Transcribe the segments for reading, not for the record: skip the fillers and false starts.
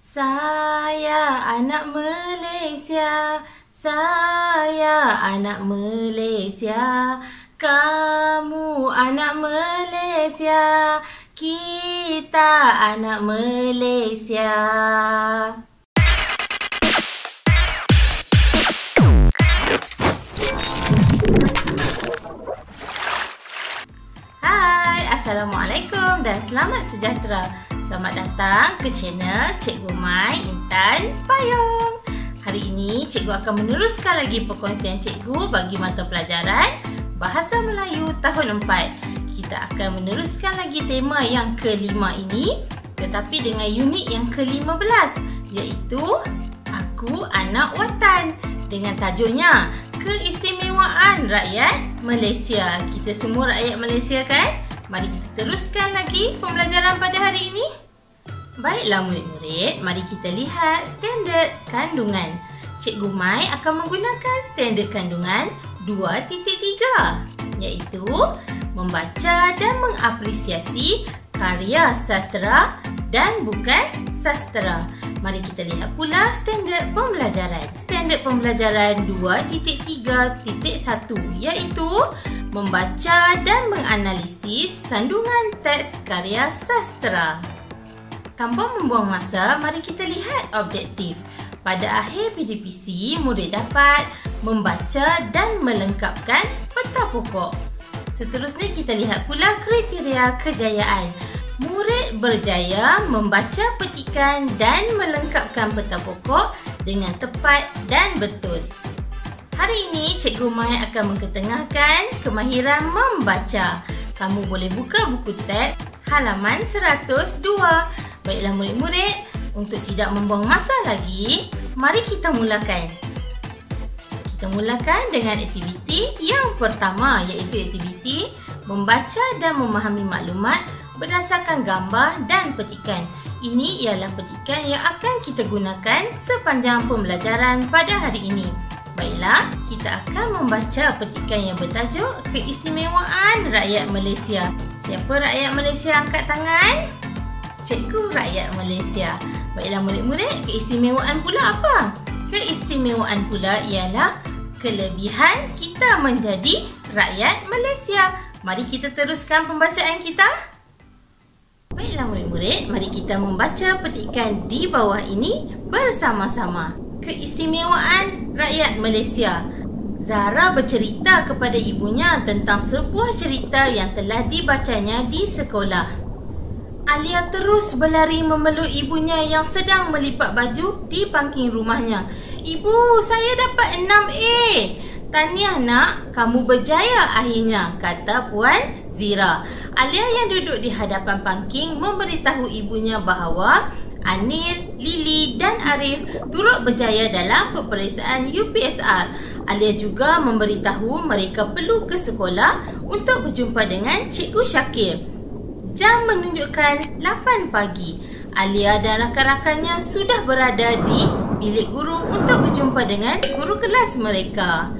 Saya anak Malaysia, saya anak Malaysia, kamu anak Malaysia, kita anak Malaysia. Hai, Assalamualaikum dan selamat sejahtera. Selamat datang ke channel Cikgu Mai Intan Payung. Hari ini cikgu akan meneruskan lagi perkongsian cikgu bagi mata pelajaran Bahasa Melayu tahun 4. Kita akan meneruskan lagi tema yang kelima ini, tetapi dengan unit yang ke-15, iaitu Aku Anak Watan, dengan tajuknya Keistimewaan Rakyat Malaysia. Kita semua rakyat Malaysia kan? Mari kita teruskan lagi pembelajaran pada hari ini. Baiklah murid-murid, mari kita lihat standard kandungan. Cikgu Mai akan menggunakan standard kandungan 2.3, iaitu membaca dan mengapresiasi karya sastera dan bukan sastera. Mari kita lihat pula standard pembelajaran. Standard pembelajaran 2.3.1, iaitu membaca dan menganalisis kandungan teks karya sastera. Tanpa membuang masa, mari kita lihat objektif. Pada akhir PDPC, murid dapat membaca dan melengkapkan peta pokok. Seterusnya kita lihat pula kriteria kejayaan. Murid berjaya membaca petikan dan melengkapkan peta pokok dengan tepat dan betul. Hari ini Cikgu Mai akan mengetengahkan kemahiran membaca. Kamu boleh buka buku teks halaman 102. Baiklah murid-murid, untuk tidak membuang masa lagi, mari kita mulakan. Kita mulakan dengan aktiviti yang pertama, iaitu aktiviti membaca dan memahami maklumat berdasarkan gambar dan petikan. Ini ialah petikan yang akan kita gunakan sepanjang pembelajaran pada hari ini. Baiklah, kita akan membaca petikan yang bertajuk Keistimewaan Rakyat Malaysia. Siapa rakyat Malaysia angkat tangan? Cikgu rakyat Malaysia. Baiklah murid-murid, keistimewaan pula apa? Keistimewaan pula ialah kelebihan kita menjadi rakyat Malaysia. Mari kita teruskan pembacaan kita. Baiklah murid-murid, mari kita membaca petikan di bawah ini bersama-sama. Keistimewaan rakyat Malaysia. Zara bercerita kepada ibunya tentang sebuah cerita yang telah dibacanya di sekolah. Alia terus berlari memeluk ibunya yang sedang melipat baju di pangking rumahnya. Ibu, saya dapat 6A. Tahniah nak, kamu berjaya akhirnya, kata Puan Zira. Alia yang duduk di hadapan pangking memberitahu ibunya bahawa Anil, Lily dan Arif turut berjaya dalam peperiksaan UPSR. Alia juga memberitahu mereka perlu ke sekolah untuk berjumpa dengan Cikgu Syakir. Jam menunjukkan 8 pagi. Alia dan rakan-rakannya sudah berada di bilik guru untuk berjumpa dengan guru kelas mereka.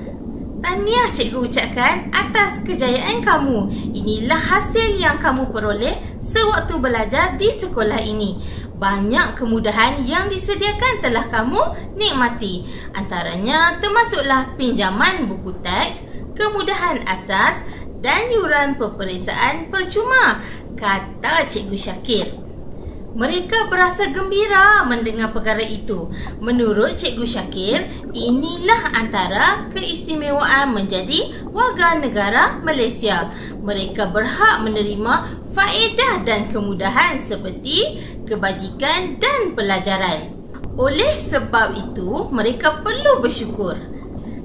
Tahniah cikgu ucapkan atas kejayaan kamu. Inilah hasil yang kamu peroleh sewaktu belajar di sekolah ini. Banyak kemudahan yang disediakan telah kamu nikmati. Antaranya termasuklah pinjaman buku teks, kemudahan asas dan yuran peperiksaan percuma, kata Cikgu Syakir. Mereka berasa gembira mendengar perkara itu. Menurut Cikgu Syakir, inilah antara keistimewaan menjadi warga negara Malaysia. Mereka berhak menerima faedah dan kemudahan seperti kebajikan dan pelajaran. Oleh sebab itu, mereka perlu bersyukur.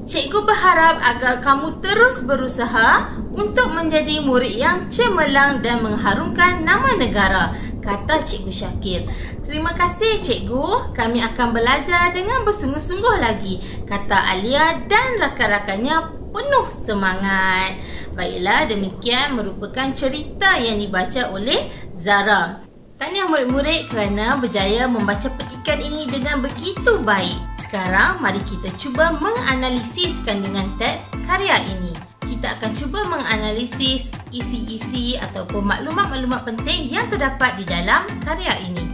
Cikgu berharap agar kamu terus berusaha untuk menjadi murid yang cemerlang dan mengharumkan nama negara, kata Cikgu Syakir. Terima kasih cikgu, kami akan belajar dengan bersungguh-sungguh lagi, kata Alia dan rakan-rakannya penuh semangat. Baiklah, demikian merupakan cerita yang dibaca oleh Zara. Tahniah murid-murid kerana berjaya membaca petikan ini dengan begitu baik. Sekarang mari kita cuba menganalisis kandungan teks karya ini. Kita akan cuba menganalisis isi-isi ataupun maklumat-maklumat penting yang terdapat di dalam karya ini.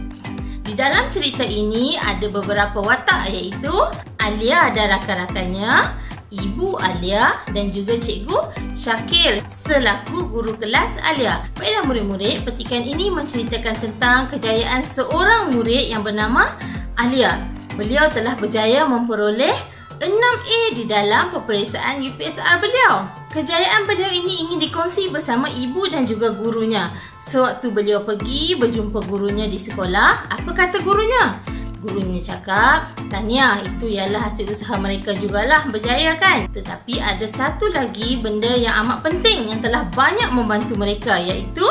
Di dalam cerita ini ada beberapa watak, iaitu Alia dan rakan-rakannya, Ibu Alia dan juga Cikgu Syakir selaku guru kelas Alia. Baiklah murid-murid, petikan ini menceritakan tentang kejayaan seorang murid yang bernama Alia. Beliau telah berjaya memperoleh 6A di dalam peperiksaan UPSR beliau. Kejayaan beliau ini ingin dikongsi bersama ibu dan juga gurunya. Sewaktu beliau pergi berjumpa gurunya di sekolah, apa kata gurunya? Gurunya cakap, "Tahniah, itu ialah hasil usaha mereka jugalah berjaya kan? Tetapi ada satu lagi benda yang amat penting yang telah banyak membantu mereka, iaitu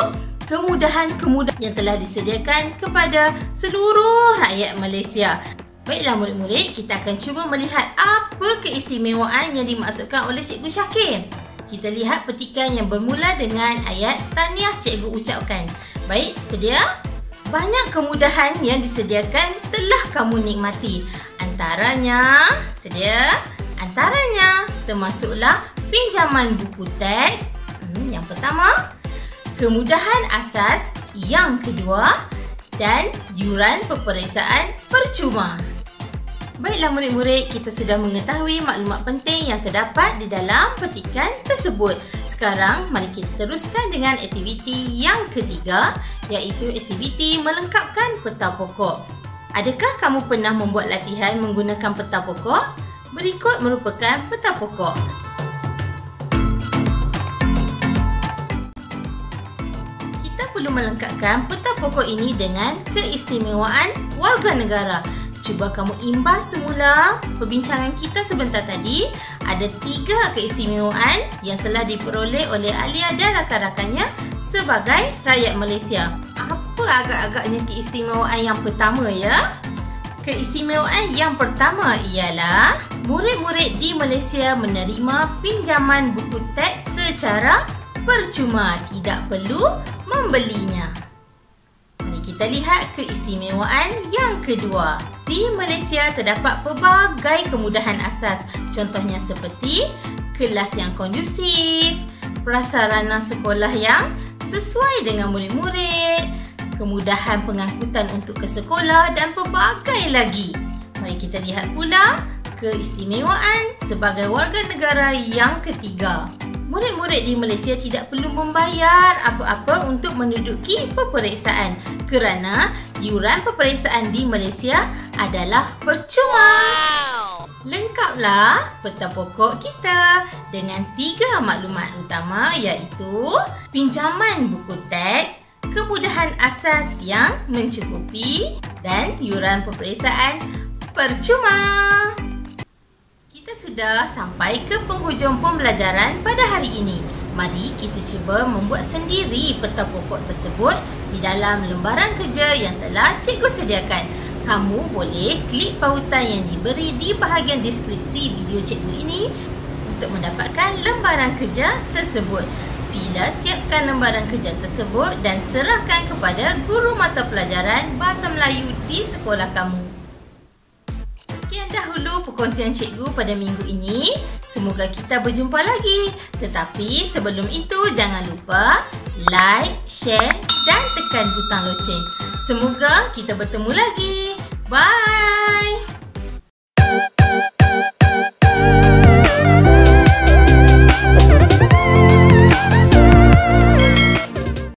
kemudahan-kemudahan yang telah disediakan kepada seluruh rakyat Malaysia." Baiklah murid-murid, kita akan cuba melihat apa keistimewaan yang dimaksudkan oleh Cikgu Syakir. Kita lihat petikan yang bermula dengan ayat "Tahniah cikgu ucapkan." Baik, sedia? Banyak kemudahan yang disediakan telah kamu nikmati. Antaranya, sedia? Antaranya termasuklah pinjaman buku teks. Yang pertama, kemudahan asas. Yang kedua, dan yuran peperiksaan percuma. Baiklah murid-murid, kita sudah mengetahui maklumat penting yang terdapat di dalam petikan tersebut. Sekarang, mari kita teruskan dengan aktiviti yang ketiga, iaitu aktiviti melengkapkan peta pokok. Adakah kamu pernah membuat latihan menggunakan peta pokok? Berikut merupakan peta pokok. Kita perlu melengkapkan peta pokok ini dengan keistimewaan warga negara. Cuba kamu imbas semula perbincangan kita sebentar tadi. Ada 3 keistimewaan yang telah diperoleh oleh Alia dan rakan-rakannya sebagai rakyat Malaysia. Apa agak-agaknya keistimewaan yang pertama ya? Keistimewaan yang pertama ialah murid-murid di Malaysia menerima pinjaman buku teks secara percuma, tidak perlu membelinya. Mari kita lihat keistimewaan yang kedua. Di Malaysia terdapat pelbagai kemudahan asas. Contohnya seperti kelas yang kondusif, prasarana sekolah yang sesuai dengan murid-murid, kemudahan pengangkutan untuk ke sekolah dan pelbagai lagi. Mari kita lihat pula keistimewaan sebagai warga negara yang ketiga. Murid-murid di Malaysia tidak perlu membayar apa-apa untuk menduduki peperiksaan kerana yuran peperiksaan di Malaysia adalah percuma. Lengkaplah peta pokok kita dengan 3 maklumat utama, iaitu pinjaman buku teks, kemudahan asas yang mencukupi dan yuran peperiksaan percuma. Kita sudah sampai ke penghujung pembelajaran pada hari ini. Mari kita cuba membuat sendiri peta pokok tersebut di dalam lembaran kerja yang telah cikgu sediakan. Kamu boleh klik pautan yang diberi di bahagian deskripsi video cikgu ini untuk mendapatkan lembaran kerja tersebut. Sila siapkan lembaran kerja tersebut dan serahkan kepada guru mata pelajaran Bahasa Melayu di sekolah kamu. Sekian dahulu perkongsian cikgu pada minggu ini. Semoga kita berjumpa lagi. Tetapi sebelum itu, jangan lupa like, share dan tekan butang loceng. Semoga kita bertemu lagi. Bye!